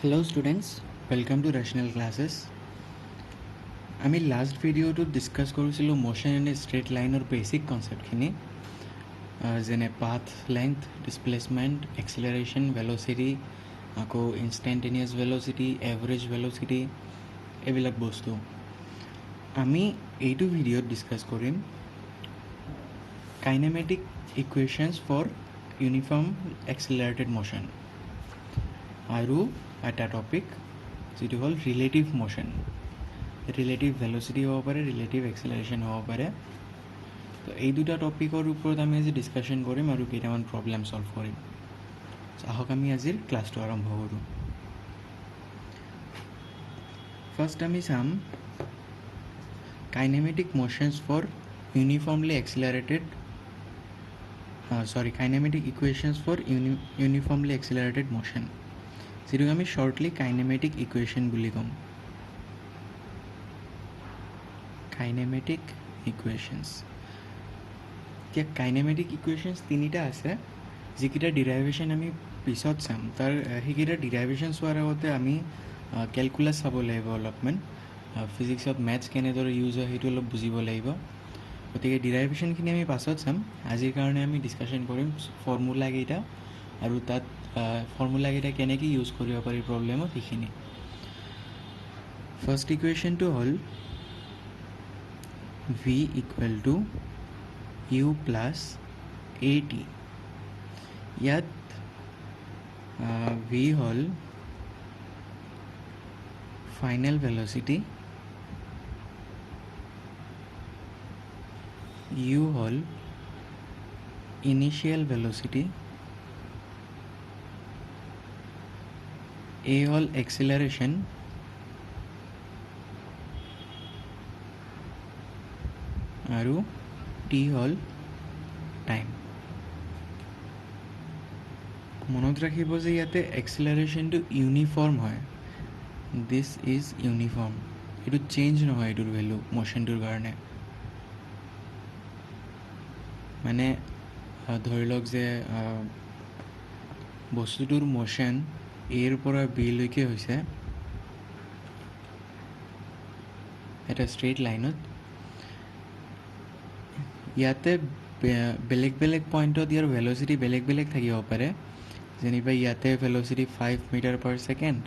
Hello students, welcome to Rational Classes. আমি last ভিডিঅ'টোত discuss কৰিছিলোঁ মোশ্যন এণ্ড ষ্ট্ৰেইট লাইনৰ বেচিক কনচেপ্টখিনি যেনে পাথ লেংথ, ডিছপ্লেচমেণ্ট, এক্সিলাৰেশ্যন, ভেল'চিটি, আকৌ ইনষ্টেণ্টেনিয়াছ ভেল'চিটি, এভাৰেজ ভেল'চিটি, এইবিলাক বস্তু আমি এইটো ভিডিঅ'ত ডিছকাছ কৰিম kinematic equations for uniform এক্সিলাৰেটেড motion আৰু এটা টপিক যিটো হ'ল ৰিলেটিভ মোশ্যন। ৰিলেটিভ ভেল'চিটি হ'ব পাৰে, ৰিলেটিভ এক্সিলাৰেশ্যন হ'ব পাৰে। তো এই দুটা টপিকৰ ওপৰত আমি আজি ডিছকাশ্যন কৰিম আৰু কেইটামান প্ৰব্লেম ছল্ভ কৰিম। আহক আমি আজিৰ ক্লাছটো আৰম্ভ কৰোঁ। ফাৰ্ষ্ট আমি চাম kinematic motions for uniformly accelerated kinematic equations for uniformly accelerated motion, যিটোক আমি শ্বৰ্টলি কাইনেমেটিক ইকুৱেশ্যন বুলি ক'ম। কাইনেমেটিক ইকুৱেশ্যনছ, এতিয়া কাইনেমেটিক ইকুৱেশ্যনছ তিনিটা আছে, যিকেইটা ডিৰাইভেশ্যন আমি পিছত চাম। সেইকেইটা ডিৰাইভেশ্যন চোৱাৰ আগতে আমি কেলকুলাছ চাব লাগিব অলপমান। ফিজিক্সত মেথছ কেনেদৰে ইউজ হয় সেইটো অলপ বুজিব লাগিব। গতিকে ডিৰাইভেশ্যনখিনি আমি পাছত চাম। আজিৰ কাৰণে আমি ডিছকাশ্যন কৰিম ফৰ্মুলাকেইটা আৰু তাত ফৰ্মুলাকেইটা কেনেকৈ ইউজ কৰিব পাৰি প্ৰব্লেমত সেইখিনি। ফাৰ্ষ্ট ইকুৱেশ্যনটো হ'ল v equal to U plus A T. ইয়াত v হ'ল ফাইনেল ভেল'চিটি, u হ'ল ইনিচিয়েল ভেল'চিটি, a হ'ল এক্সিলাৰেশ্যন আৰু t হ'ল টাইম। মনত ৰাখিব যে ইয়াতে এক্সিলাৰেশ্যনটো ইউনিফৰ্ম হয়। দিছ ইজ ইউনিফৰ্ম, এইটো চেঞ্জ নহয় এইটোৰ ভেলু মোশ্যনটোৰ কাৰণে। মানে ধৰি লওক যে বস্তুটোৰ মোশ্যন এৰ পৰা বিলৈকে হৈছে এটা ষ্ট্ৰেইট লাইনত। ইয়াতে বেলেগ বেলেগ পইণ্টত ইয়াৰ ভেল'চিটি বেলেগ বেলেগ থাকিব পাৰে। যেনিবা ইয়াতে ভেল'চিটি 5 মিটাৰ পাৰ ছেকেণ্ড,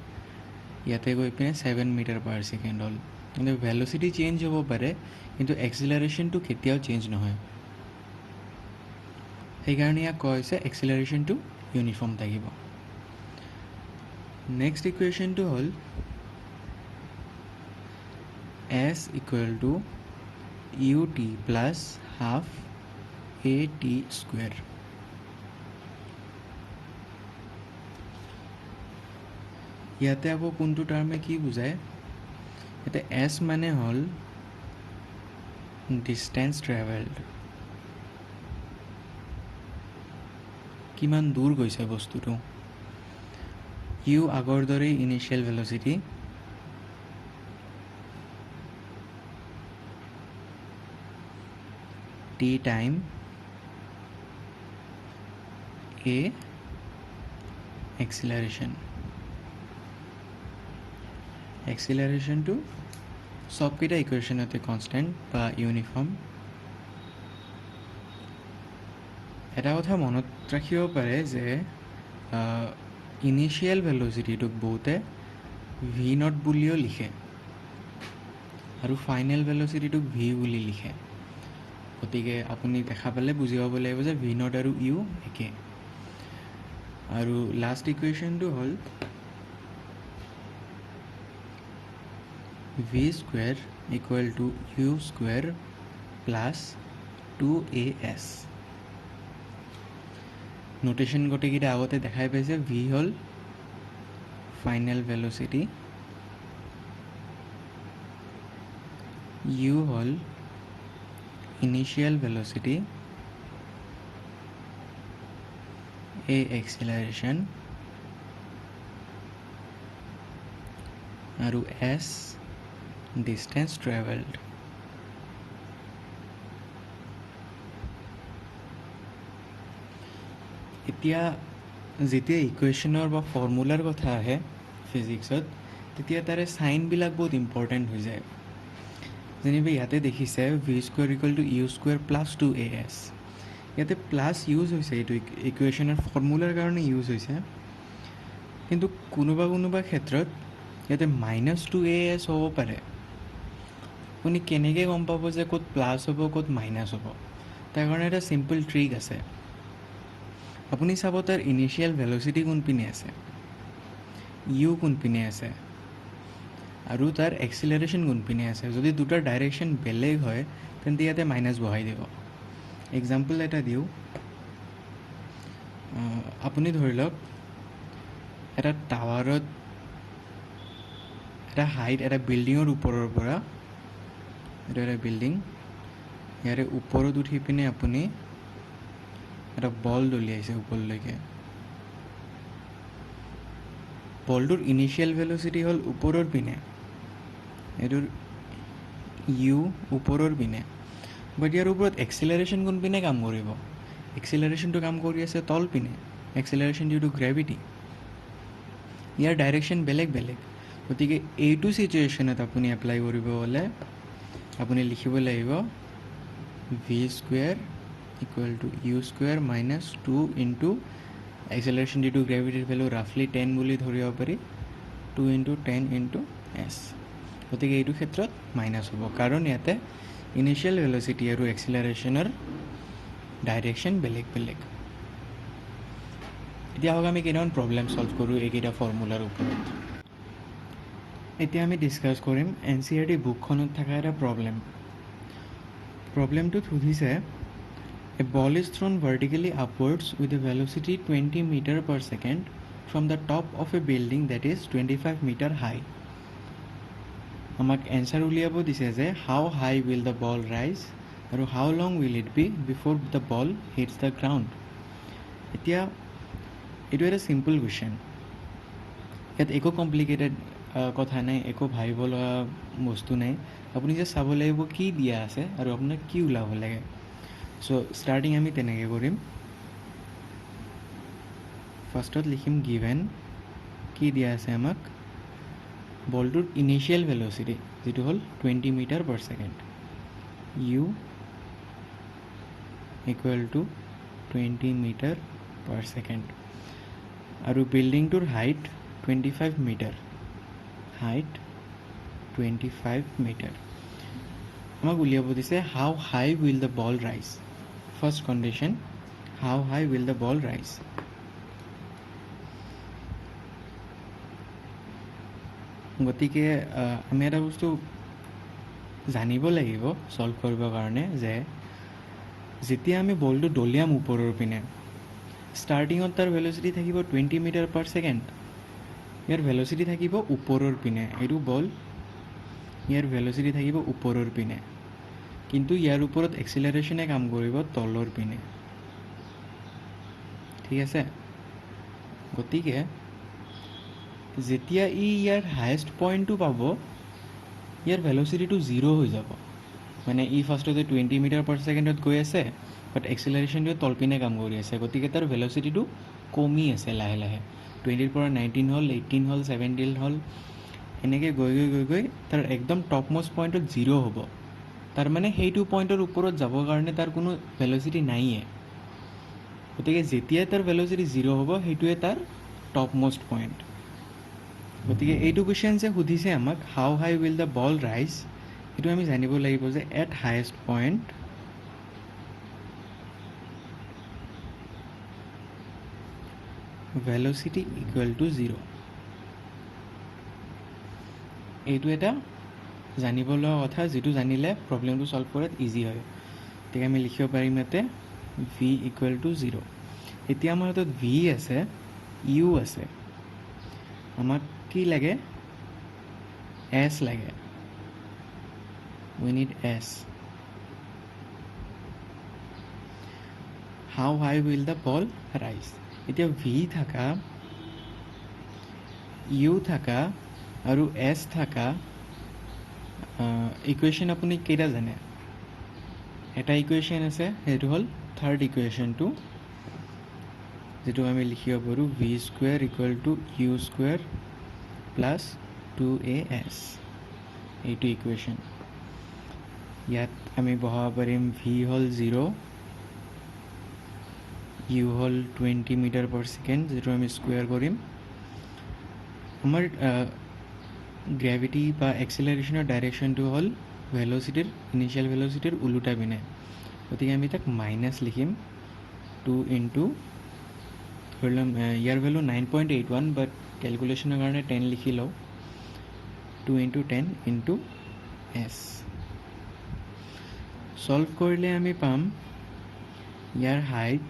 ইয়াতে গৈ পিনে 7 মিটাৰ পাৰ ছেকেণ্ড হ'ল। কিন্তু ভেল'চিটি চেঞ্জ হ'ব পাৰে, কিন্তু এক্সিলাৰেশ্যনটো কেতিয়াও চেঞ্জ নহয়। সেইকাৰণে ইয়াক কোৱা হৈছে এক্সিলাৰেশ্যনটো ইউনিফৰ্ম থাকিব। নেক্সট ইকুৱেশ্যনটো হ'ল S equal to U T plus half A T square. ইয়াতে আকৌ কোনটো টাৰ্মে কি বুজায়? ইয়াতে এছ মানে হ'ল ডিষ্টেঞ্চ ট্ৰেভেলড, কিমান দূৰ গৈছে বস্তুটো। ইউ আগৰ দৰেই ইনিচিয়েল ভেল'চিটি, টি টাইম, এ এক্সিলাৰেশ্যন। এক্সিলাৰেশ্যনটো চবকেইটা ইকুৱেশ্যনতে কনষ্টেণ্ট বা ইউনিফৰ্ম। এটা কথা মনত ৰাখিব পাৰে যে ইনিচিয়েল ভেল'চিটিটোক বহুতে ভি নট বুলিও লিখে আৰু ফাইনেল ভেল'চিটিটোক ভি বুলি লিখে। গতিকে আপুনি দেখা পালে বুজি পাব লাগিব যে ভি নট আৰু ইউ একে। আৰু লাষ্ট ইকুৱেশ্যনটো হ'ল V square equal to U square plus 2as। Notation গোটেইকেইটা আগতে দেখাই পাইছে। ভি হ'ল ফাইনেল ভেল'চিটি, ইউ হ'ল ইনিচিয়েল ভেল'চিটি, এ এক্সিলাৰেশ্যন আৰু এছ ডিষ্টেঞ্চ ট্ৰেভেলড। এতিয়া যেতিয়া ইকুৱেশ্যনৰ বা ফৰ্মুলাৰ কথা আহে, ফিজিক্সত তেতিয়া তাৰে চাইনবিলাক বহুত ইম্পৰ্টেণ্ট হৈ যায় যেনিবা ইয়াতে দেখিছে V square equal to U square plus 2as ইয়াতে প্লাছ ইউজ হৈছে এইটো ইকুৱেশ্যনৰ ফৰ্মুলাৰ কাৰণে ইউজ হৈছে কিন্তু কোনোবা ক্ষেত্ৰত ইয়াতে -2as হ'ব পাৰে আপুনি কেনেকৈ গম পাব যে ক'ত প্লাছ হ'ব ক'ত মাইনাছ হ'ব তাৰ কাৰণে এটা চিম্পল ট্ৰিক আছে আপুনি চাব তাৰ ইনিচিয়েল ভেল'চিটি কোনপিনে আছে ইউ কোনপিনে আছে আৰু তাৰ এক্সিলাৰেশ্যন কোনপিনে আছে যদি দুটাৰ ডাইৰেকশ্যন বেলেগ হয় তেন্তে ইয়াতে মাইনাছ বহাই দিব এক্সাম্পল এটা দিওঁ আপুনি ধৰি লওক এটা টাৱাৰত এটা হাইট এটা বিল্ডিঙৰ ওপৰৰ পৰা এইটো এটা বিল্ডিং ইয়াৰে ওপৰত উঠি পিনে আপুনি এটা বল দলিয়াইছে ওপৰলৈকে বলটোৰ ইনিচিয়েল ভেল'চিটি হ'ল ওপৰৰ পিনে এইটোৰ ইউ ওপৰৰ পিনে বাট ইয়াৰ ওপৰত এক্সিলাৰেশ্যন কোনপিনে কাম কৰিব এক্সিলাৰেশ্যনটো কাম কৰি আছে তল পিনে এক্সিলাৰেশ্যন ডিউ টু গ্ৰেভিটি ইয়াৰ ডাইৰেকশ্যন বেলেগ গতিকে এইটো চিটুৱেশ্যনত আপুনি এপ্লাই কৰিব হ'লে আপুনি লিখিব লাগিব v square equal to U square minus 2 into acceleration due to গ্ৰেভিটিৰ ভেলু ৰাফলি 10 বুলি ধৰিব পাৰি 2 ইনটু 10 ইনটু এছ গতিকে এইটো ক্ষেত্ৰত মাইনাছ হ'ব কাৰণ ইয়াতে ইনিচিয়েল ভেল'চিটি আৰু এক্সিলাৰেশ্যনৰ ডাইৰেকশ্যন বেলেগ এতিয়া হওক আমি কেইটামান প্ৰব্লেম ছল্ভ কৰোঁ এইকেইটা ফৰ্মুলাৰ ওপৰত এতিয়া আমি ডিছকাছ কৰিম NCERT বুকখনত থকা এটা প্ৰব্লেমটোত সুধিছে A ball is thrown vertically upwards with a velocity 20 meter per second from the top of a building that is 25 meter high. আমাক এনচাৰ উলিয়াব দিছে যে how high will the ball rise আৰু how long will it be before the ball hits the ground. এতিয়া এইটো এটা simple question ইয়াত একো কমপ্লিকেটেড কথা নাই একো ভাবিব লগা বস্তু নাই আপুনি যে চাব লাগিব কি দিয়া আছে আৰু আপোনাক কি ওলাব লাগে চ' ষ্টাৰ্টিং আমি তেনেকৈ কৰিম ফাৰ্ষ্টত লিখিম গিভেন কি দিয়া আছে আমাক বলটোৰ ইনিচিয়েল ভেল'চিটি যিটো হ'ল 20 metre per second U equal to 20 metre per second আৰু বিল্ডিংটোৰ হাইট 25 মিটাৰ হাইট 25 মিটাৰ আমাক উলিয়াব দিছে হাউ high will the ball rise first condition how high will the ball rise গতিকে আমি এটা বস্তু জানিব লাগিব ছল্ভ কৰিবৰ কাৰণে যে যেতিয়া আমি বলটো দলিয়াম ওপৰৰ পিনে ষ্টাৰ্টিঙত তাৰ ভেল'চিটি থাকিব 20 মিটাৰ পাৰ ছেকেণ্ড ইয়াৰ ভেল'চিটি থাকিব ওপৰৰ পিনে এইটো বল ইয়াৰ ভেল'চিটি থাকিব ওপৰৰ পিনে কিন্তু ইয়াৰ ওপৰত এক্সিলাৰেশ্যনে কাম কৰিব তলৰ পিনে ঠিক আছে গতিকে যেতিয়া ইয়াৰ হায়েষ্ট পইণ্টটো পাব ইয়াৰ ভেল'চিটিটো 0 হৈ যাব মানে ফাৰ্ষ্টতে 20 মিটাৰ পাৰ ছেকেণ্ডত গৈ আছে বাট এক্সিলাৰেশ্যনটোৱে তলপিনে কাম কৰি আছে গতিকে তাৰ ভেল'চিটিটো কমি আছে লাহে 20ৰ পৰা 19 হ'ল 18 হ'ল 17 হ'ল এনেকৈ গৈ তাৰ একদম টপ মষ্ট পইণ্টত 0 হ'ব তাৰমানে সেইটো পইণ্টৰ ওপৰত যাবৰ কাৰণে তাৰ কোনো ভেল'চিটি নাইয়ে গতিকে যেতিয়া তাৰ ভেল'চিটি 0 হ'ব সেইটোৱে তাৰ টপ মষ্ট পইণ্ট গতিকে এইটো কুৱেশ্যন যে সুধিছে আমাক হাউ হাই উইল দ্য বল ৰাইজ সেইটো আমি জানিব লাগিব যে at highest point velocity equal to 0 এইটো এটা জানিব লগা কথা যিটো জানিলে প্ৰব্লেমটো ছল্ভ কৰাত ইজি হয় গতিকে আমি লিখিব পাৰিম ইয়াতে ভি ইকুৱেল টু 0 এতিয়া আমাৰ হাতত ভি আছে ইউ আছে আমাক কি লাগে এছ লাগে we need s how high will the ball rise এতিয়া ভি থাকা ইউ থাকা আৰু এছ থাকা ইকুৱেশ্যন আপুনি কেইটা জানে এটা ইকুৱেশ্যন আছে সেইটো হ'ল থাৰ্ড ইকুৱেশ্যনটো যেটো আমি লিখিব পাৰোঁ V square equal to U square plus 2as এইটো ইকুৱেশ্যন ইয়াত আমি বহাব পাৰিম v হ'ল 0 u হ'ল 20 মিটাৰ পাৰ ছেকেণ্ড যিটো আমি স্কুৱেৰ কৰিম আমাৰ গ্ৰেভিটি বা এক্সেলাৰেশ্যনৰ ডাইৰেকশ্যনটো হ'ল ভেল'চিটিৰ ইনিচিয়েল ভেল'চিটিৰ ওলোটা পিনে গতিকে আমি তাক মাইনাছ লিখিম 2 ইনটু ধৰি ল'ম ইয়াৰ ভেলু 9.81 বাট কেলকুলেশ্যনৰ কাৰণে 10 লিখি লওঁ 2 ইনটু 10 ইনটু এছ সলভ কৰিলে আমি পাম ইয়াৰ height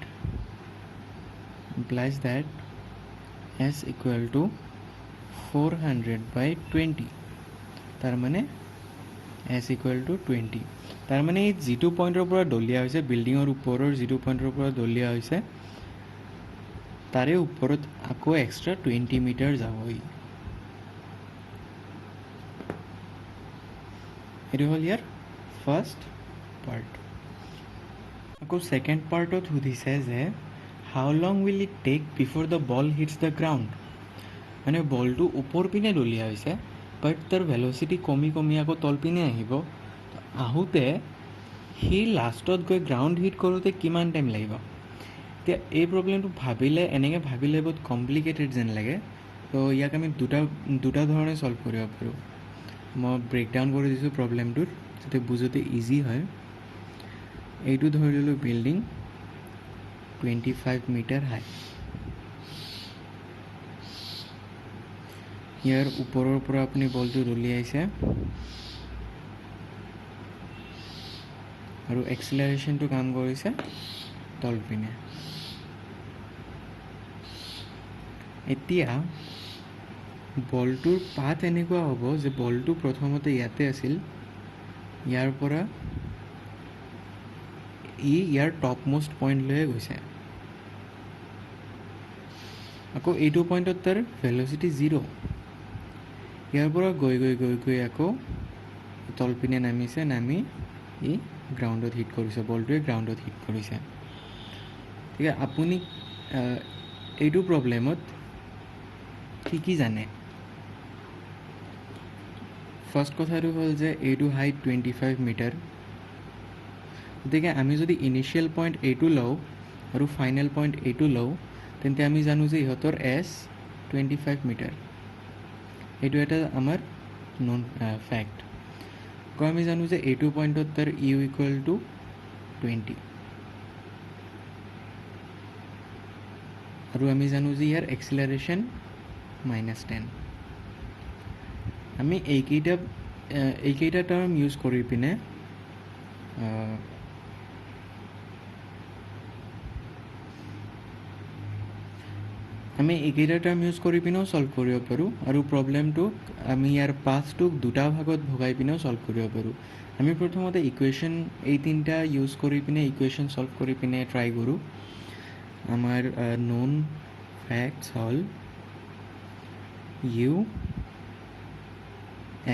implies that s equal to 400/20 তাৰ মানে s equal to 20 তাৰ মানে এই যিটো পইণ্টৰ পৰা দলিয়া হৈছে বিল্ডিঙৰ ওপৰৰ যিটো পইণ্টৰ পৰা দলিয়া হৈছে তাৰে ওপৰত আকৌ এক্সট্ৰা 20 মিটাৰ যাব এইটো হ'ল ইয়াৰ ফাৰ্ষ্ট পাৰ্ট আকৌ ছেকেণ্ড পাৰ্টত সুধিছে যে how long will it take before the ball hits the ground মানে বলটো ওপৰ পিনে দলিয়া হৈছে বাট তাৰ ভেল'চিটি কমি কমি আকৌ তল পিনে আহিব আহোঁতে সি লাষ্টত গৈ গ্ৰাউণ্ড হিট কৰোঁতে কিমান টাইম লাগিব এতিয়া এই প্ৰব্লেমটো ভাবিলে এনেকৈ ভাবিলে বহুত কমপ্লিকেটেড যেন লাগে তো ইয়াক আমি দুটা ধৰণে ছল্ভ কৰিব পাৰোঁ মই ব্ৰেকডাউন কৰি দিছোঁ প্ৰব্লেমটোত যাতে বুজোতে ইজি হয় এইটো ধৰি ল'লোঁ বিল্ডিং 25 মিটাৰ হাই ইয়াৰ ওপৰৰ পৰা আপুনি বলটো দলিয়াইছে আৰু এক্সিলাৰেশ্যনটো কাম কৰিছে তল পিনে এতিয়া বলটোৰ পাথ এনেকুৱা হ'ব যে বলটো প্ৰথমতে ইয়াতে আছিল ইয়াৰ পৰা ইয়াৰ টপ মোষ্ট পইণ্টলৈহে গৈছে আকৌ এইটো পইণ্টত তাৰ ভেল'চিটি 0 ইয়াৰ পৰা গৈ গৈ গৈ গৈ আকৌ তলপিনে নামিছে নামি ই গ্ৰাউণ্ডত হিট কৰিছে বলটোৱে গ্ৰাউণ্ডত হিট কৰিছে ঠিক আছে আপুনি এইটো প্ৰব্লেমত কি জানে ফাৰ্ষ্ট কথাটো হ'ল যে এইটো হাইট 25 মিটাৰ গতিকে আমি যদি ইনিচিয়েল পইণ্ট এইটো লওঁ আৰু ফাইনেল পইণ্ট এইটো লওঁ তেন্তে আমি জানো যে ইহঁতৰ এছ 25 মিটাৰ এইটো এটা আমাৰ নন ফেক্ট আকৌ আমি জানো যে এইটো পইণ্টত তাৰ ইউ ইকুৱেল টু 20 আৰু আমি জানো যে ইয়াৰ এক্সিলাৰেশ্যন -10 আমি এইকেইটা টাৰ্ম ইউজ কৰি পিনে আমি এইকেইটা টাৰ্ম ইউজ কৰি পিনেও ছল্ভ কৰিব পাৰোঁ আৰু প্ৰব্লেমটোক আমি ইয়াৰ পাথটোক দুটা ভাগত ভগাই পিনেও ছল্ভ কৰিব পাৰোঁ আমি প্ৰথমতে ইকুৱেশ্যন এই তিনিটা ইউজ কৰি পিনে ইকুৱেশ্যন ছল্ভ কৰি পিনে ট্ৰাই কৰোঁ আমাৰ নন ফেক্টছ হ'ল ইউ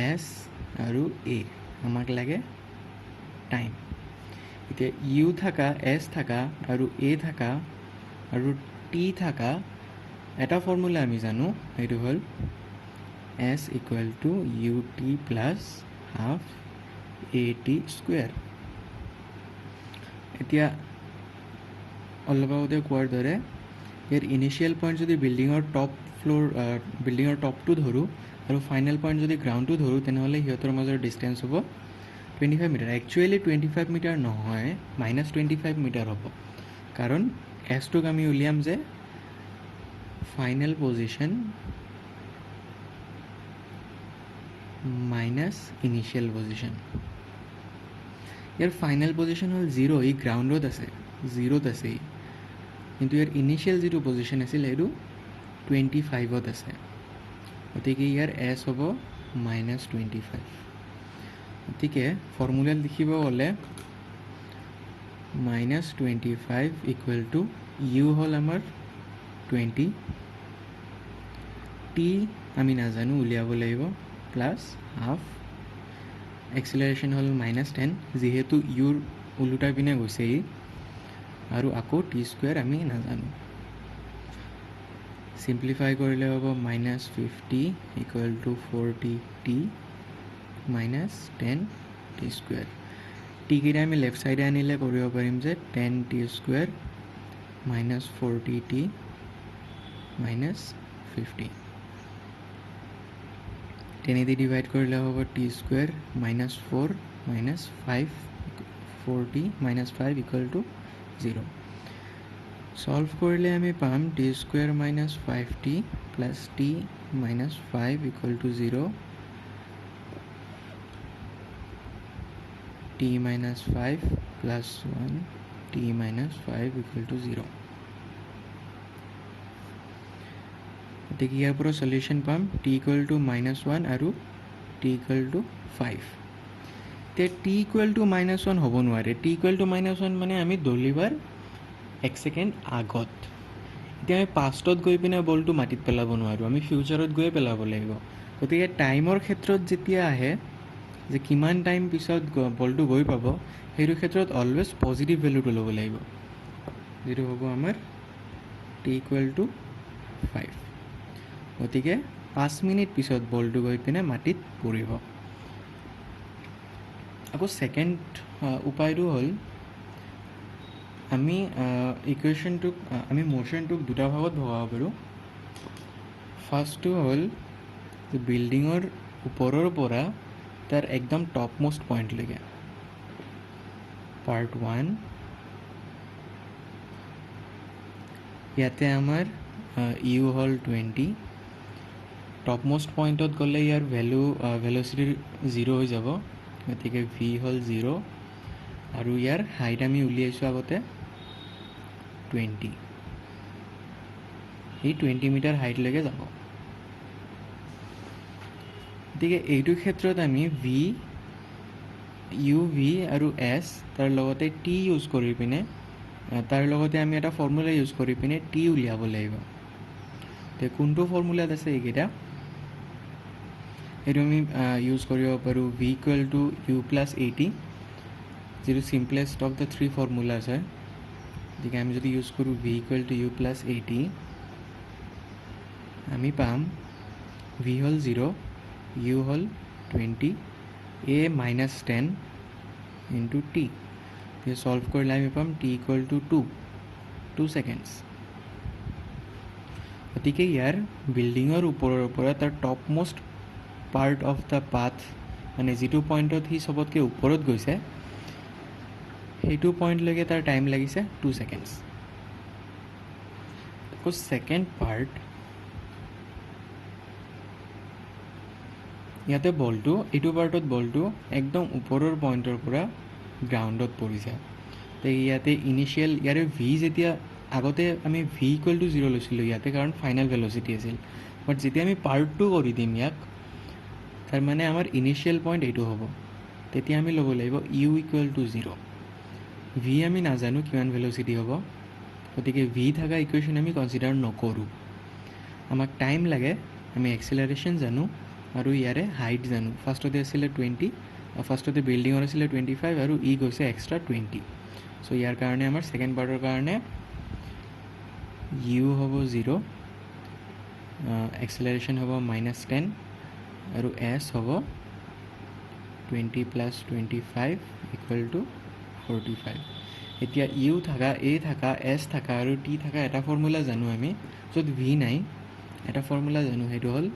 এছ আৰু এ আমাক লাগে টাইম এতিয়া ইউ থাকা এছ থাকা আৰু এ থাকা আৰু টি থাকা এটা ফৰ্মুলা আমি জানো এইটো হ'ল S equal to U T plus half A T square এতিয়া অলপ আগতে কোৱাৰ দৰে ইয়াৰ ইনিচিয়েল পইণ্ট যদি বিল্ডিঙৰ টপটো ধৰোঁ আৰু ফাইনেল পইণ্ট যদি গ্ৰাউণ্ডটো ধৰোঁ তেনেহ'লে সিহঁতৰ মাজৰ ডিষ্টেঞ্চ হ'ব 25 মিটাৰ একচুৱেলি 25 মিটাৰ নহয় -25 মিটাৰ হ'ব কাৰণ এছটোক আমি উলিয়াম যে final position minus initial position ইয়াৰ ফাইনেল পজিশ্যন হ'ল 0 ই গ্ৰাউণ্ডত আছে 0ত আছে কিন্তু ইয়াৰ ইনিচিয়েল যিটো পজিশ্যন আছিল সেইটো 25ত আছে গতিকে ইয়াৰ এছ হ'ব -25 গতিকে ফৰ্মুলাত লিখিব গ'লে -25 ইকুৱেল টু ইউ হ'ল আমাৰ 20 টি আমি নাজানো উলিয়াব লাগিব প্লাছ হাফ এক্সিলাৰেশ্যন হ'ল -10 যিহেতু ইউৰ ওলোটাই পিনে গৈছে ই আৰু আকৌ টি স্কুৱেৰ আমি নাজানো সিম্প্লিফাই কৰিলে হ'ব -50 = 40t -10 t স্কুৱেৰ। টি কেইটা আমি লেফ্ট ছাইডে আনিলে কৰিব পাৰিম যে 10t স্কুৱেৰ -40t -50। 10 দি ডিভাইড কৰিলে হ'ব t স্কুৱেৰ -4 -5 40 -5 = 0। সলভ কৰিলে আমি পাম t square -5t + t -5 = 0, t -5 + 1 t -5 = 0। গতিকে ইয়াৰ পৰা সলিউশ্যন পাম t = -1 আৰু t = 5। এতিয়া t = -1 হ'ব নোৱাৰে। t = -1 মানে আমি দলিবাৰ 1 ছেকেণ্ড আগত। এতিয়া আমি পাষ্টত গৈ পিনে বলটো মাটিত পেলাব নোৱাৰোঁ, আমি ফিউচাৰত গৈয়ে পেলাব লাগিব। গতিকে টাইমৰ ক্ষেত্ৰত যেতিয়া আহে যে কিমান টাইম পিছত বলটো গৈ পাব, সেইটো ক্ষেত্ৰত অলৱেজ পজিটিভ ভেলুটো ল'ব লাগিব, যিটো হ'ব আমাৰ t = 5। গতিকে 5 মিনিট পিছত বলটো গৈ পিনে মাটিত পৰিব। আকৌ ছেকেণ্ড উপায়টো হ'ল আমি ইকুৱেশ্যনটোক আমি মোশ্যনটোক দুটা ভাগত ভগাব পাৰোঁ। ফাৰ্ষ্টটো হ'ল বিল্ডিঙৰ ওপৰৰ পৰা তাৰ একদম টপ মোষ্ট পইণ্টলৈকে, পাৰ্ট 1। ইয়াতে আমাৰ ইউ হ'ল 20। টপ মোষ্ট পইণ্টত গ'লে ইয়াৰ ভেল'চিটি 0 হৈ যাব, গতিকে ভি হ'ল 0 আৰু ইয়াৰ হাইট আমি উলিয়াইছোঁ আগতে 20। এই 20 মিটাৰ হাইটলৈকে যাব। গতিকে এইটো ক্ষেত্ৰত আমি ইউ ভি আৰু এছ তাৰ লগতে টি ইউজ কৰি পিনে তাৰ লগতে আমি এটা ফৰ্মুলা ইউজ কৰি পিনে টি উলিয়াব লাগিব। এতিয়া কোনটো ফৰ্মুলাত আছে এইকেইটা, সেইটো আমি ইউজ কৰিব পাৰোঁ v = u + at, যিটো চিম্পলেষ্ট অফ দ্য 3 ফৰ্মুলাছ হয়। গতিকে আমি যদি ইউজ কৰোঁ v = u + at, আমি পাম v হ'ল 0, u হ'ল 20, a -10 × t। এতিয়া সলভ কৰিলে আমি পাম t = 2 ছেকেণ্ডছ। গতিকে ইয়াৰ বিল্ডিঙৰ ওপৰৰ পৰা তাৰ top most part of the path, মানে যিটো পইণ্টত সি চবতকৈ ওপৰত গৈছে, সেইটো পইণ্টলৈকে তাৰ টাইম লাগিছে 2 ছেকেণ্ডছ। আকৌ ছেকেণ্ড পাৰ্ট, ইয়াতে বলটো এইটো পাৰ্টত বলটো একদম ওপৰৰ পইণ্টৰ পৰা গ্ৰাউণ্ডত পৰিছে। তো ইয়াতে ইনিচিয়েল ইয়াৰে ভি যেতিয়া আগতে আমি v = 0 লৈছিলোঁ ইয়াতে, কাৰণ ফাইনেল ভেল'চিটি আছিল। বাট যেতিয়া আমি পাৰ্ট 2 কৰি দিম ইয়াক, তাৰমানে আমাৰ ইনিচিয়েল পইণ্ট এইটো হ'ব, তেতিয়া আমি ল'ব লাগিব u = 0। v আমি নাজানো কিমান ভেল'চিটি হ'ব, গতিকে v থকা ইকুৱেশ্যন আমি কনচিডাৰ নকৰোঁ। আমাক টাইম লাগে, আমি এক্সেলাৰেশ্যন জানো আৰু ইয়াৰে হাইট জানো। ফাৰ্ষ্টতে আছিলে 20, ফাৰ্ষ্টতে বিল্ডিঙৰ আছিলে 25 আৰু ই গৈছে এক্সট্ৰা 20। চ' ইয়াৰ কাৰণে আমাৰ ছেকেণ্ড পাৰ্টৰ কাৰণে ইউ হ'ব 0, এক্সেলাৰেশ্যন হ'ব -10 আৰু এছ হ'ব 20 + 25 = 45। এতিয়া ইউ থাকা, এ থাকা, এছ থাকা আৰু টি থাকা এটা ফৰ্মুলা জানো আমি, য'ত ভি নাই। এটা ফৰ্মুলা জানো, সেইটো হ'ল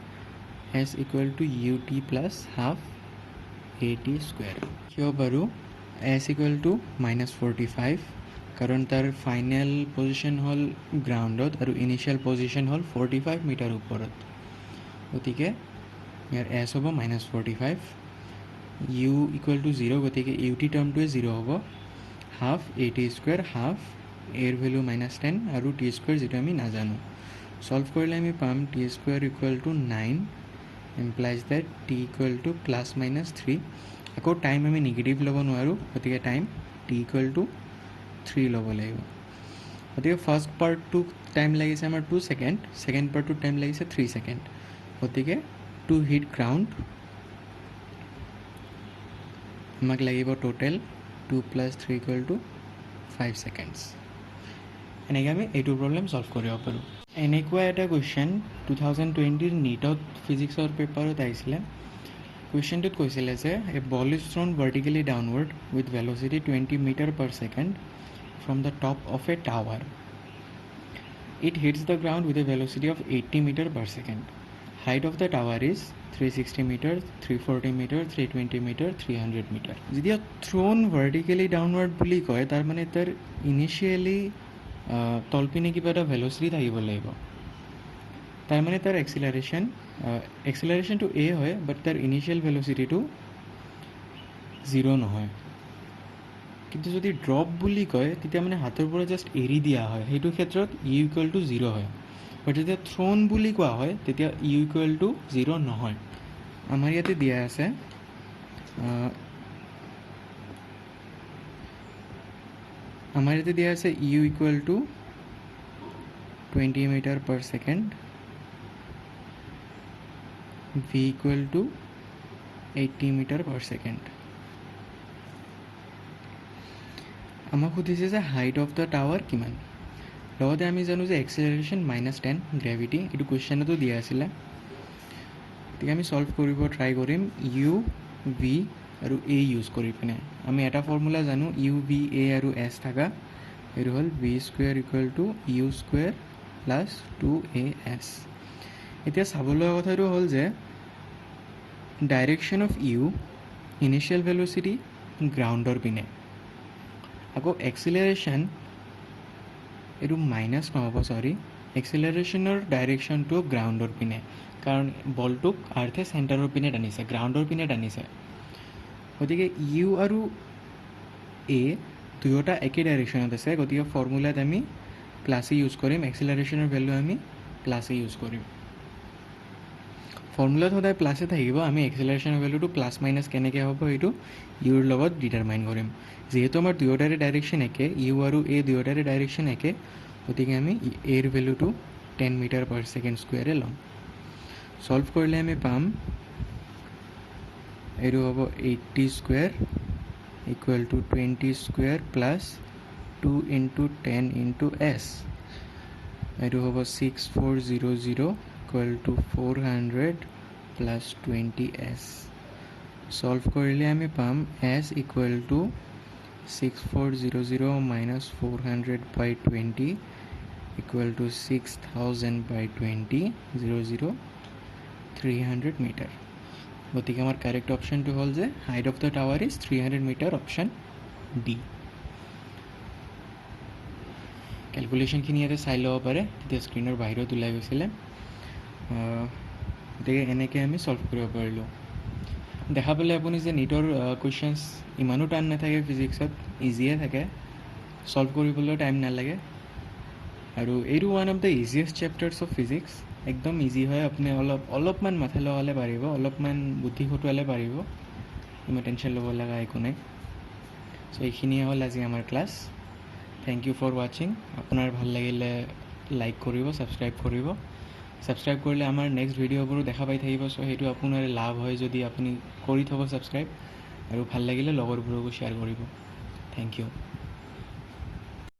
S = ut + ½ at স্কুৱেৰ। কিয় বাৰু S = -45, কাৰণ তাৰ ফাইনেল পজিশ্যন হ'ল গ্ৰাউণ্ডত আৰু ইনিচিয়েল পজিশ্যন হ'ল 45 মিটাৰ ওপৰত। গতিকে ইয়াৰ S হ'ব -45, u = 0, গতিকে ut টাৰ্মটোৱে 0 হ'ব, ½ at স্কুৱেৰ, ½ এৰ ভেলু -10 আৰু t স্কুৱেৰ যিটো আমি নাজানো। সলভ কৰিলে আমি পাম t square = 9, implies that t = ±3। আকৌ টাইম আমি নিগেটিভ ল'ব নোৱাৰোঁ, গতিকে টাইম t = 3 ল'ব লাগিব। গতিকে ফাৰ্ষ্ট পাৰ্টটোক টাইম লাগিছে আমাৰ 2 ছেকেণ্ড, ছেকেণ্ড পাৰ্টটোত টাইম লাগিছে 3 ছেকেণ্ড। গতিকে টু হিট গ্ৰাউণ্ড আমাক লাগিব টোটেল 2 + 3 = 5 ছেকেণ্ডছ। এনেকৈ আমি এইটো প্ৰব্লেম সলভ কৰিব পাৰোঁ। এনেকুৱা এটা কুৱেশ্যন 2020 নীটত ফিজিক্সৰ পেপাৰত আহিছিলে। কুৱেশ্যনটোত কৈছিলে যে a ball is thrown vertically downward with velocity 20 metre per second from the top of a tower. It hits the ground with a velocity of 80 meter per second. Height of the tower is 360 meter, 340 meter, 320 meter, 300 meter. যেতিয়া throne vertically downward বুলি কয় তাৰ মানে তাৰ initially তলপিনে কিবা এটা velocity থাকিব লাগিব। তাৰ মানে তাৰ এক্সিলাৰেশ্যনটো এ হয়, বাট তাৰ ইনিচিয়েল ভেলচিটিটো 0 নহয়। কিন্তু যদি ড্ৰপ বুলি কয় তেতিয়া মানে হাতৰ পৰা জাষ্ট এৰি দিয়া হয়, সেইটো ক্ষেত্ৰত U=0 হয়। বাট যেতিয়া থ্ৰন বুলি কোৱা হয় তেতিয়া U=0 নহয়। আমাৰ ইয়াতে দিয়া আছে U=20 metre per second, V=80 metre per second. আমাক সুধিছে যে হাইট অফ দ্য টাৱাৰ কিমান। লগতে আমি জানো যে এক্সেলাৰেশ্যন -10 গ্ৰেভিটি, এইটো কুৱেশ্যনতো দিয়া আছিলে। গতিকে আমি ছল্ভ কৰিব ট্ৰাই কৰিম ইউ, ভি আৰু এ ইউজ কৰি পিনে। আমি এটা ফৰ্মুলা জানো U, V, A আৰু S থকা, এইটো হ'ল V² = U² + 2AS। এতিয়া চাবলৈ কথাটো হ'ল যে direction of u, initial velocity গ্ৰাউণ্ডৰ পিনে, আকৌ এক্সিলাৰেশ্যন এইটো মাইনাছ নহ'ব, এক্সিলাৰেশ্যনৰ ডাইৰেকশ্যনটো গ্ৰাউণ্ডৰ পিনে, কাৰণ বলটোক আৰ্থে চেণ্টাৰৰ পিনে টানিছে, গ্ৰাউণ্ডৰ পিনে টানিছে। গতিকে ইউ আৰু এ দুয়োটা একে ডাইৰেকশ্যনত আছে, গতিকে ফৰ্মুলাত আমি প্লাছে ইউজ কৰিম, এক্সিলাৰেশ্যনৰ ভেলু আমি প্লাছে ইউজ কৰিম। ফৰ্মুলাত সদায় প্লাছে থাকিব, আমি এক্সিলাৰেশ্যনৰ ভেলুটো প্লাছ মাইনাছ কেনেকৈ হ'ব সেইটো ইউৰ লগত ডিটাৰমাইন কৰিম। যিহেতু আমাৰ দুয়োটাৰে ডাইৰেকশ্যন একে, ইউ আৰু এ দুয়োটাৰে ডাইৰেকশ্যন একে, গতিকে আমি এৰ ভেলুটো 10 মিটাৰ পাৰ ছেকেণ্ড স্কুৱেৰে ল'ম। ছল্ভ কৰিলে আমি পাম এইটো হ'ব 80² = 20² + 2 × 10 × S, এইটো হ'ব 6400 = 400 + 20S। ছল্ভ কৰিলে আমি পাম S = 6400 - 400/20 = 6000/20, 300 মিটাৰ। গতিকে আমাৰ কাৰেক্ট অপশ্যনটো হ'ল যে height of the tower is 300 metre, option D. কেলকুলেশ্যনখিনি ইয়াতে চাই ল'ব পাৰে, তেতিয়া স্ক্ৰীণৰ বাহিৰত ওলাই গৈছিলে। গতিকে এনেকৈ আমি ছল্ভ কৰিব পাৰিলোঁ। দেখা পালে আপুনি যে নীটৰ কুৱেশ্যনছ ইমানো টান নাথাকে, ফিজিক্সত ইজিয়ে থাকে, ছল্ভ কৰিবলৈ টাইম নালাগে। আৰু এইটো one of the easiest chapters of physics, একদম ইজি হয়। আপুনি অলপমান মাথা লগালে পাৰিব, অলপমান বুদ্ধি খটুৱালে পাৰিব, ইমান টেনশ্যন ল'ব লগা একো নাই। চ' এইখিনিয়ে হ'ল আজি আমাৰ ক্লাছ। থেংক ইউ ফৰ ৱাচিং। আপোনাৰ ভাল লাগিলে লাইক কৰিব, ছাবস্ক্ৰাইব কৰিব। ছাবস্ক্ৰাইব কৰিলে আমাৰ নেক্সট ভিডিঅ'বোৰো দেখা পাই থাকিব। চ' সেইটো আপোনাৰ লাভ হয় যদি আপুনি কৰি থ'ব ছাবস্ক্ৰাইব, আৰু ভাল লাগিলে লগৰবোৰকো শ্বেয়াৰ কৰিব। Thank U.